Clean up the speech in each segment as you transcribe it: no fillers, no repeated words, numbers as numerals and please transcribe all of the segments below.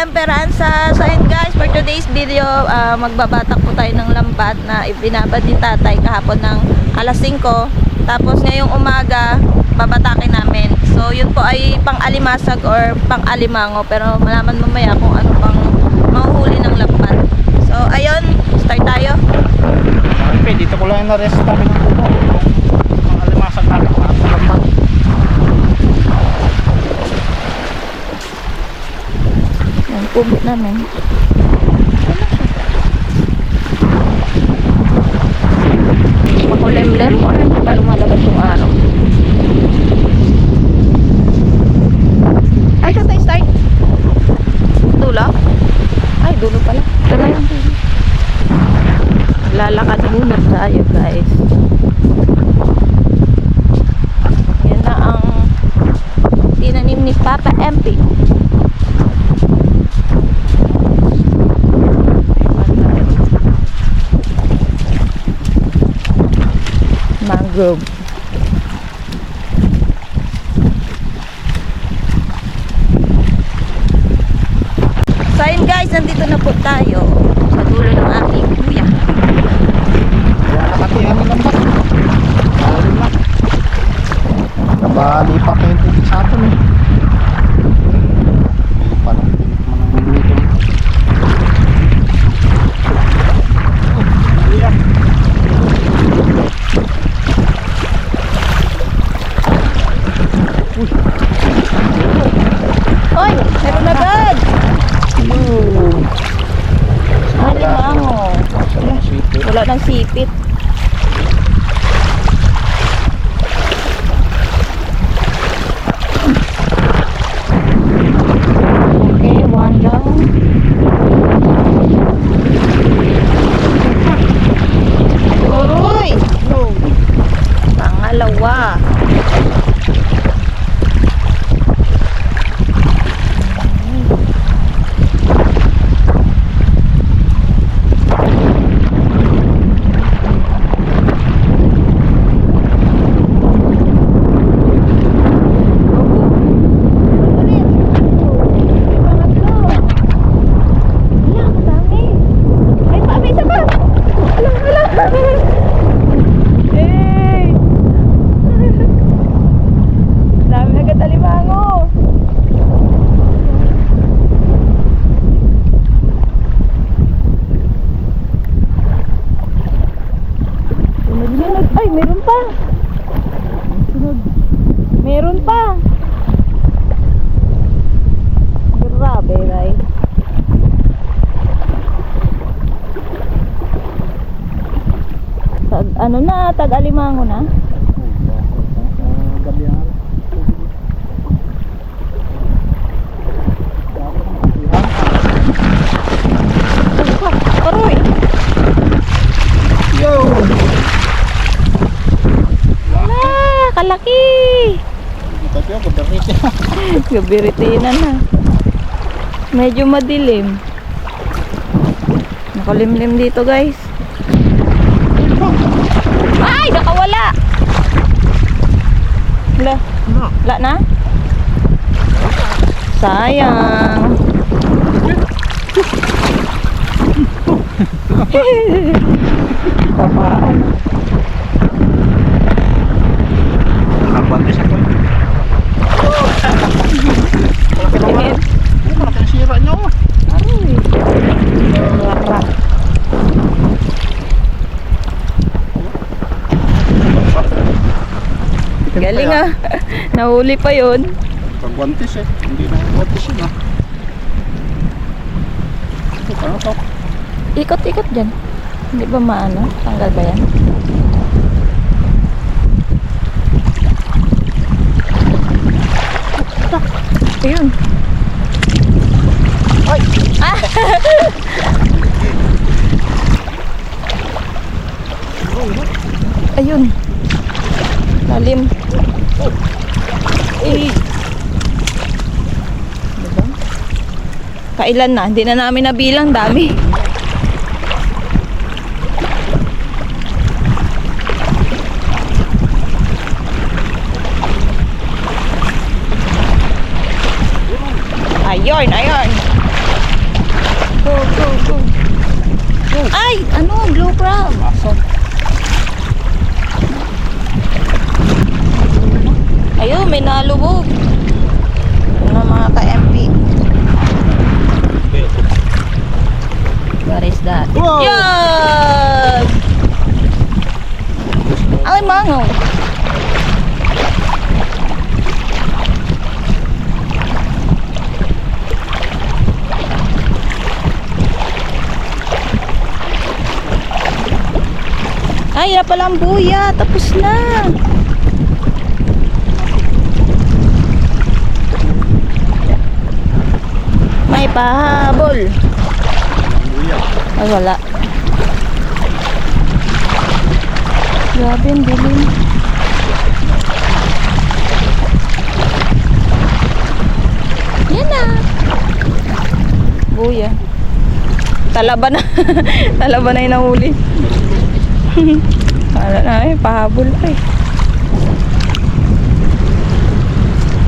Emperanza. So yun guys, for today's video, magbabatak po tayo ng lambat na ibinabad ni tatay kahapon ng alas 5. Tapos ngayong umaga, babatakin namin. So yun po ay pang-alimasag or pang-alimango. Pero malaman mamaya kung ano pang mahuhuli ng lambat. So ayun, start tayo. Okay, dito ko lang na-rest kami ng puno. Yung alimasag natin at lambat. Yan, pubo namin. Makulimlim o hindi pa lumalabas yung araw. Ay, saan tayo start? Dulo? Ay, dulo pala. Ito na yung dulo. Lalakad muna tayo guys. Yan na ang tinanim ni Papa MP. Mangrove. So ayun guys, nandito na po tayo sa dulo ng aking kuya. Kaya nakatihan ng lambat. Bali na. Nabalipat na yung tubig sa atin eh. May parang pinik mo ng minuto. Hoy, meron na agad. Ay, limango. Wala nang sipit. Okay, one down. Uy! Pangalawa. Ay, meron pa. Meron pa. Grabe, guys. Ano na, tag-alimango na. Gabi ang Aroy! yo! Wala, kalaki! Ito yung gabi. Gabiritinan na. Medyo madilim. Nakalimlim dito guys. Ay, nakawala! Wala. Wala na? Sayang. Papaan. Nakabantis ako. Tingin. Malaki ang sira nyo. Ay. Larak. Galing ah. Nahuli pa yun. Pagwantis eh. Hindi na wantis yun ah. Ito pa ito. Ikot-ikot dyan. Hindi ba maano? Tanggal ba yan? Ayun. Oy! Ah! Ayun. Lalim. Eh. Diba? Kailan na? Hindi na namin nabilang. Dami. Ayun, ayun. go, go, go. Ay, ano, blue crab. Aso. Ayun, may nalubog. Ano mga ka-MP? What is that? Wow! Yan! Ay, mango. Ay, yan pala ang buya. Tapos na. May pahabol. Ay, wala. Grabe, ang dilim. Yan na. Buya. Talaba na. Talaba na yung nahuli. Wala na eh, pahabol pa eh.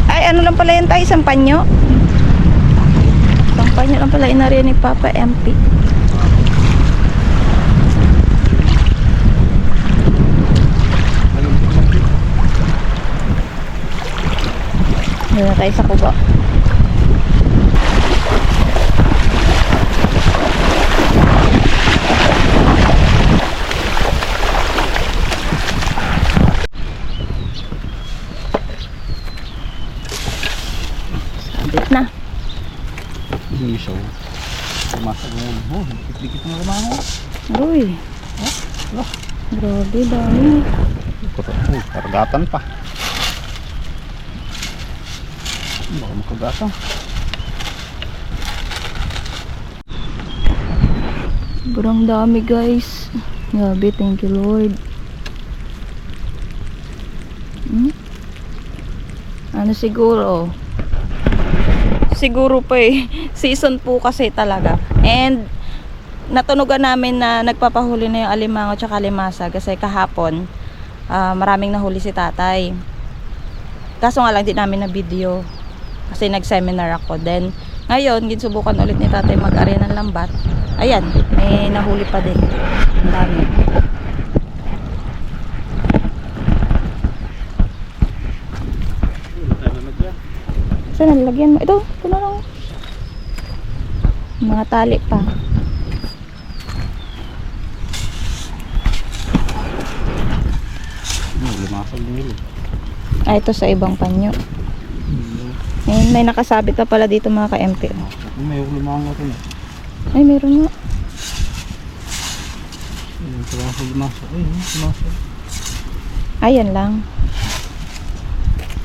Ay, ano lang pala yan tayo, isang panyo. Isang panyo lang pala inariyan ni Papa MP. Doon na tayo sa kubo. Sabit na. Hindi siya. Masag mo. Dikit-dikit na naman ako. Uy. Grabe, dami. Karagatan pa. Baka makagatan. Sobrang dami, guys. Grabe, thank you Lord. Ano siguro? Siguro pa eh. Season po kasi talaga. And natunugan namin na nagpapahuli na yung alimango tsaka limasa kasi kahapon maraming nahuli si tatay. Kaso nga lang di namin na video kasi nag-seminar ako. Then ngayon ginsubukan ulit ni tatay mag-ari ng lambat. Ayan, may nahuli pa din. Ang dami. Saan nalagyan mo? Ito na lang. Mga tali pa. Limasag nila. Ah, ito sa ibang panyo. May nakasabit na pala dito mga ka-MP. May limango ito na. Ay, meron nga. Limasag. Ay, limasag. Ayan lang.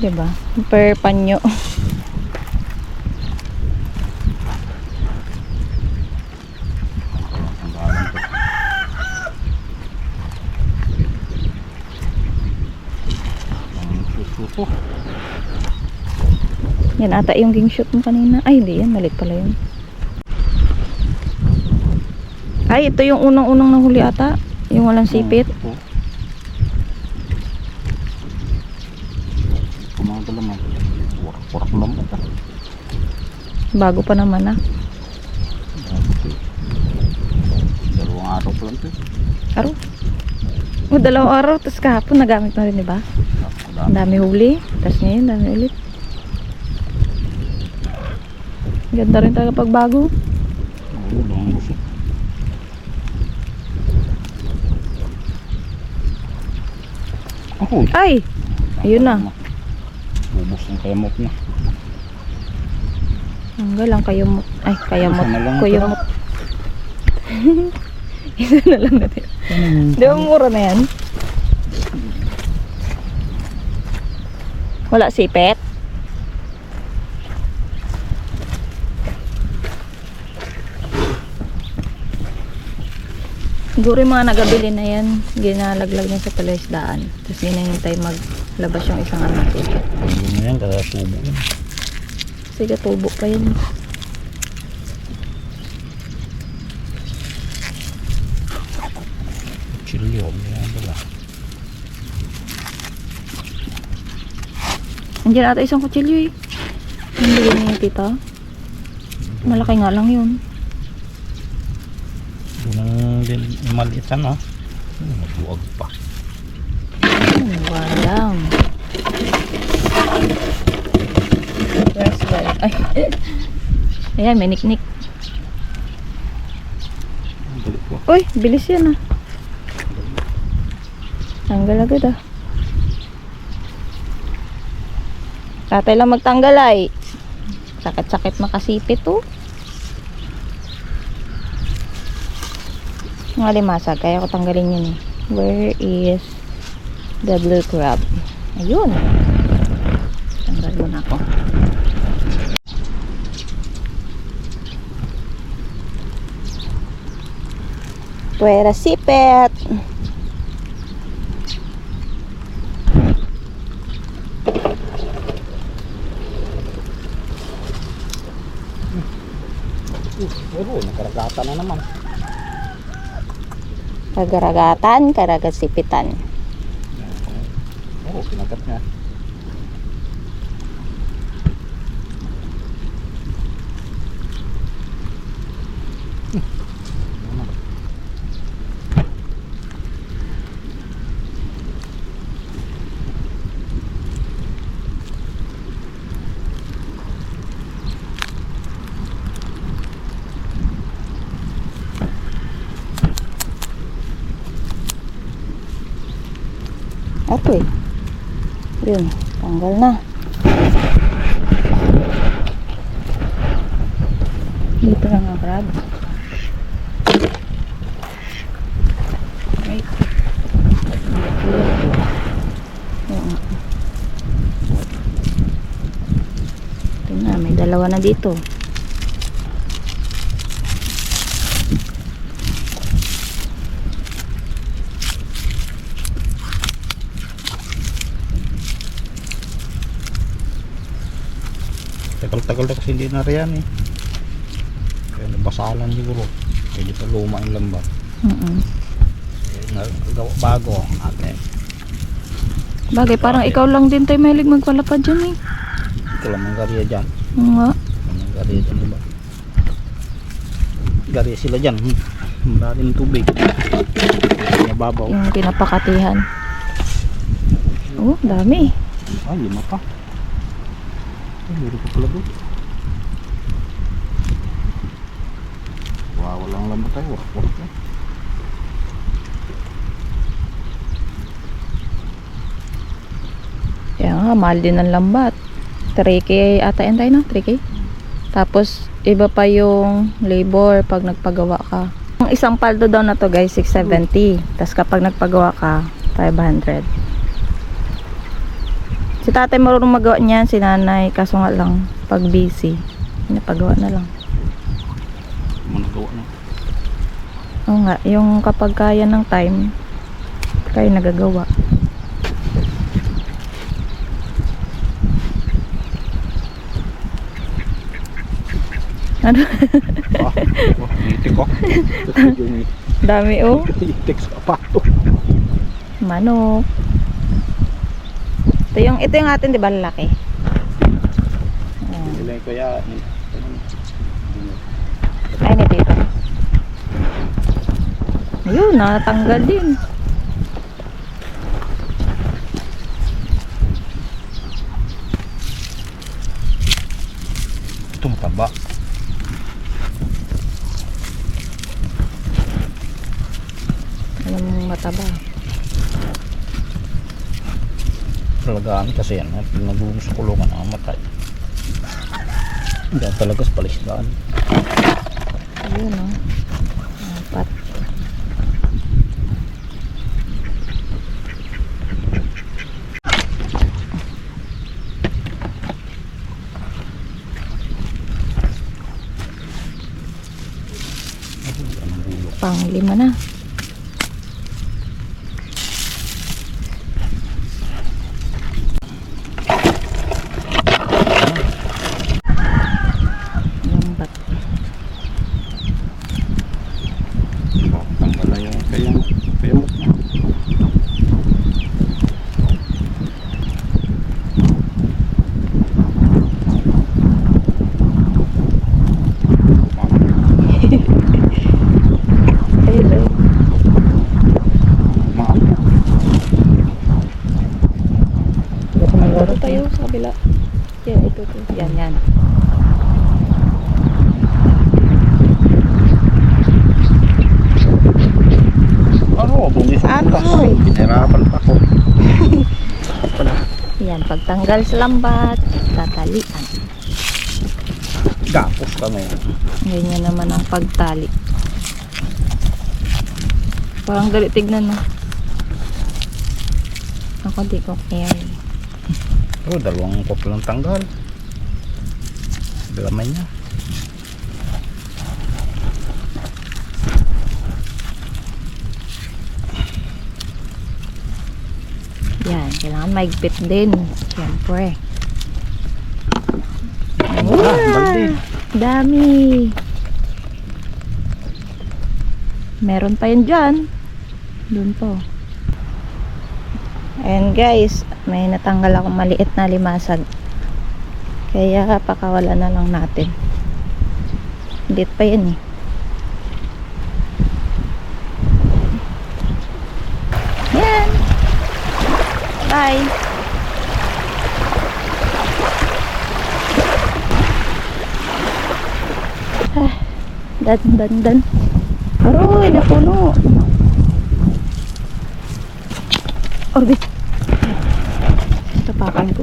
Diba? Per panyo. Yan ata yung ging shoot mo kanina. Ay, hindi yan. Malit pala yun. Ay, ito yung unang-unang nahuli ata. Yung walang sipit. Kumagal naman. Warak-warak lang ito. Bago pa naman ah. Dalawang araw pa lang ito. Araw? O, 2 araw. Tapos kahapon nagamit na rin, diba? Ang dami huli. Tapos ngayon, dami ulit. Ganda rin talaga pag bago. Oo, lang gusto. Ako. Ay! Ayun na. Ubus ng kayamot na. Hanggang lang kayumot. Ay, kayamot. Isa na lang Kuyumot. Isa na lang natin. Di ba mura na yan? Wala sipet? Siguro yung mga nagabili na yan, ginalaglag niya sa palaisdaan. Tapos ginahintay maglabas yung isang anak. Hindi na yan, kaya tubo yan. Sige, tubo pa yun. Chili, huwag na yan pala. Andiyan ata isang kutsilyo eh. Ang bigyan niya yung tita. Malaki nga lang yun. din yung maliit ano. Buwag pa. Walang. Where's well? Ay. Ayan, may niknik. Balik ko. Uy, bilis yan ah. Tanggal agad ah. Tatay lang magtanggal ay. Sakit-sakit makasipit oh. Mga limasag, kaya ko tanggalin yun eh. Where is the blue crab? Ayun. Tanggal mo na ako. Puwera sipet. Pero nakaragatan na naman. Kagaragatan, karagasipitan. Oo, kinagat niya. Ito eh. Yun, tanggal na. Dito lang ang crab. Right. Yun. Ito na, may dalawa na dito. Tagal-tagal na kasi hindi na riyan eh. Kaya nabasalan siguro. Kaya dito luma yung lambat. Nagawa bago ate. Bagay, parang ikaw lang din tayo mahilig magpalapad dyan eh. Ito lang ang gariya dyan. Oo nga. Ang gariya dyan diba? Gariya sila dyan. Malalim tubig. Nababaw. Yung pinapakatihan. Oh, dami. Ay, lima pa. Ay, meron pa pala doon. Wow, walang lambat tayo. Walang na. Kaya nga, mahal din ang lambat. 3K ata yan tayo, no? 3K. Tapos, iba pa yung labor pag nagpagawa ka. Ang isang paldo daw na to guys, 670. Tapos kapag nagpagawa ka, 500. Si tatay marunong magawa niyan, si nanay, kaso nga lang, pag busy, pinapagawa na lang. Managawa na. Oo nga, yung kapag kaya ng time, kaya nagagawa. Ano? Itik ko. Dami oh. Itik sa kapato. Manok. Ito yung atin, di ba, lalaki? Ayan. Ilan ko yan. Ay, ni dito. Ayun, natanggal din. Ito mataba. Alam mo mataba. Talagaan kasi yan. Nagulong sa kulungan ang matay. Hindi talaga sa palisdaan. Ayun oh. Apat. Pang-5 na. Lambat. Tanggal na yung kayamot na. Hello. tanggal sa lambat, tatalian. Gapos kami. Ganyan naman ang pagtali. Parang dali tignan, no? Ako di ko carry. Oh, dalawang kop lang tanggal. Galamay niya. Yan, kailangan maigpit din. Siyempre. Balde. Dami. Meron pa yun dyan. Doon po. Ayan guys, may natanggal akong maliit na limasag. Kaya pakawala na lang natin. Lit pa yan eh. Yan. Bye. Dan. Aroy, napuno. Orbit. Tapakan ko.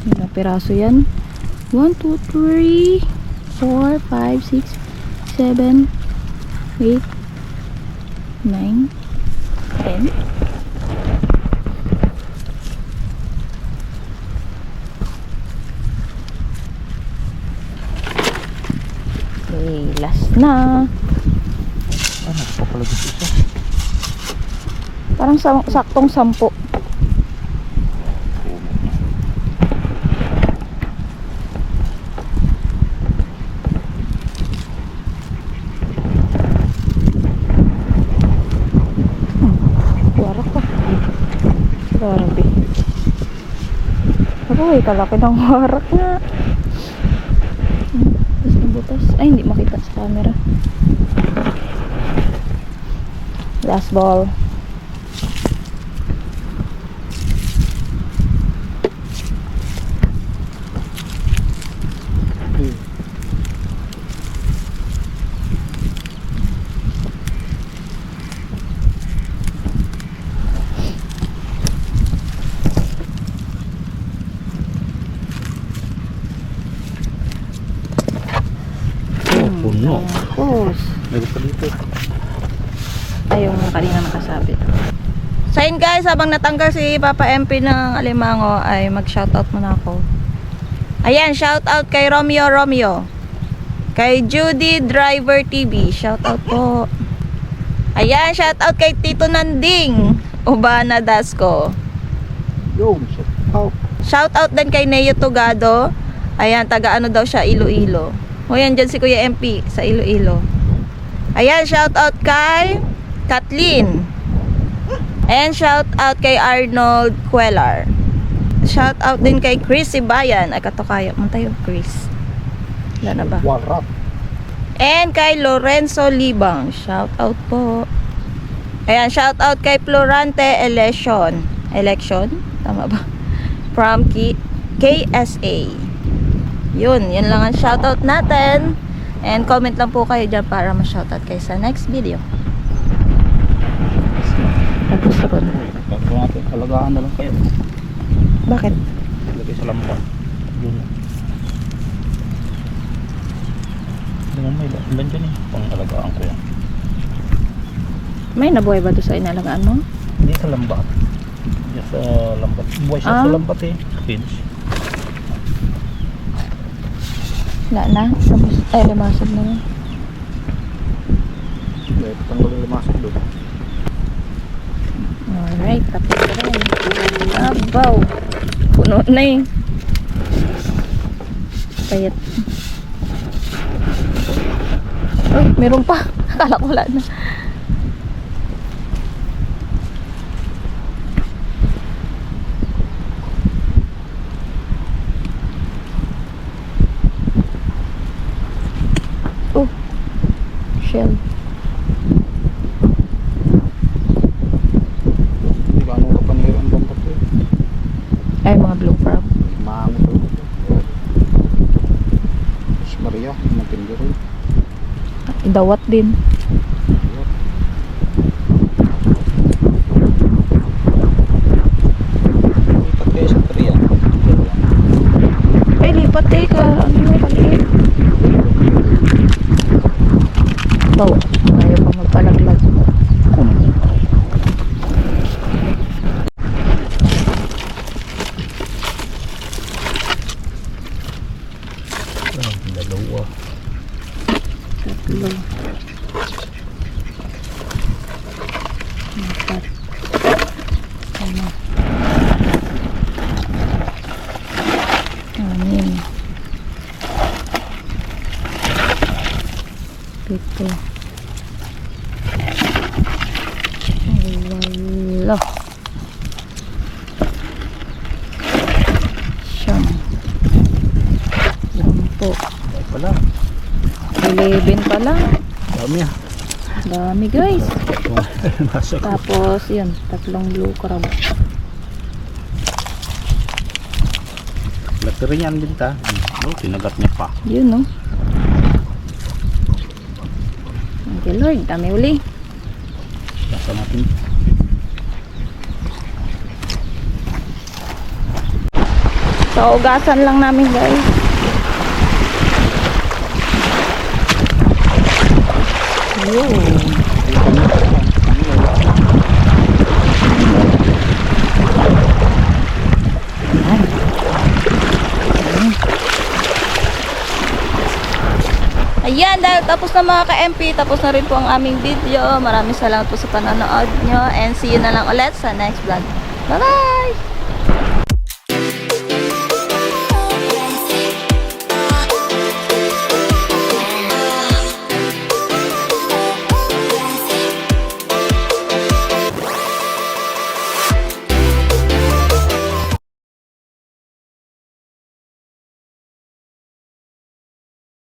Ilang piraso yan? 1, 2, 3, 4, 5, 6, 7, 8, 9, 10. Okay, last na. Ano pa pala dito isa? Parang saktong 10. Warak pa. Grabe. Aroy, kalaki ng warak nga. Butas. Ay, hindi makita sa camera. Last ball. Puno. Tapos, Meron pa dito. ay yung kanina nakasabit. So yun guys, habang natanggal si Papa MP ng alimango, ay mag-shoutout muna ako. Ayan, shoutout kay Romeo. Kay Judy Driver TV, shoutout po. Ayan, shoutout kay Tito Nanding Ubana Dasco. Yo, out. Shoutout din kay Neo Tugado. Ayan, taga ano daw siya, Iloilo. O yan, dyan si Kuya MP sa Iloilo. Ayan, shoutout kay Kathleen. Ayan, shoutout kay Arnold Cuellar. Shoutout din kay Chris Sibayan. Ay, katukaya mo tayo, Chris. Wala na ba? Warak. And kay Lorenzo Libang. Shoutout po. Ayan, shoutout kay Florante Election. Tama ba? From KSA. Yun lang ang shoutout natin. And comment lang po kayo dyan para ma-shoutout kayo sa next video. Tapos ako na. Bago natin, alagaan na lang kayo. Bakit? Lagay sa lambat. Yun. Hindi mo may ilan dyan eh. Pang alagaan ko yan. May nabuhay ba doon sa inalagaan mo? Hindi sa lambat. Hindi sa lambat. Buhay siya sa lambat eh. Feeds. Wala na. Ay, lumasag na yun. Dahil tanggal yung lumasok doon. Alright, tapos na rin. Abaw. Puno na eh. Payat. Ay, meron pa. Akala ko wala na. Oh. Shell. Hindi ka anong kapanira ang lambat eh. Ay, mga blue crab. Maango talaga. Mas Maria, matindi rin. Dawat din. pati ka. Ano yung pati? Bawa, ayaw pa magpalaglag. Dalawa. Tatlo. Apat. Lima. Anim. Pito. Walo. Siyam. Sampo. Ay pala. 11 pa lang. Dami ah. Dami guys. Nasa Tapos yun, tatlong blue crab. Laki yan din ta. Oh, tinagat niya pa. Yun no. Thank you Lord, dami uli. Basta natin. So, ugasan lang namin guys. Yun. Ayan. Ayan, dahil tapos na mga ka-MP, tapos na rin po ang aming video. Maraming salamat po sa panonood nyo and see you na lang ulit sa next vlog. Bye-bye!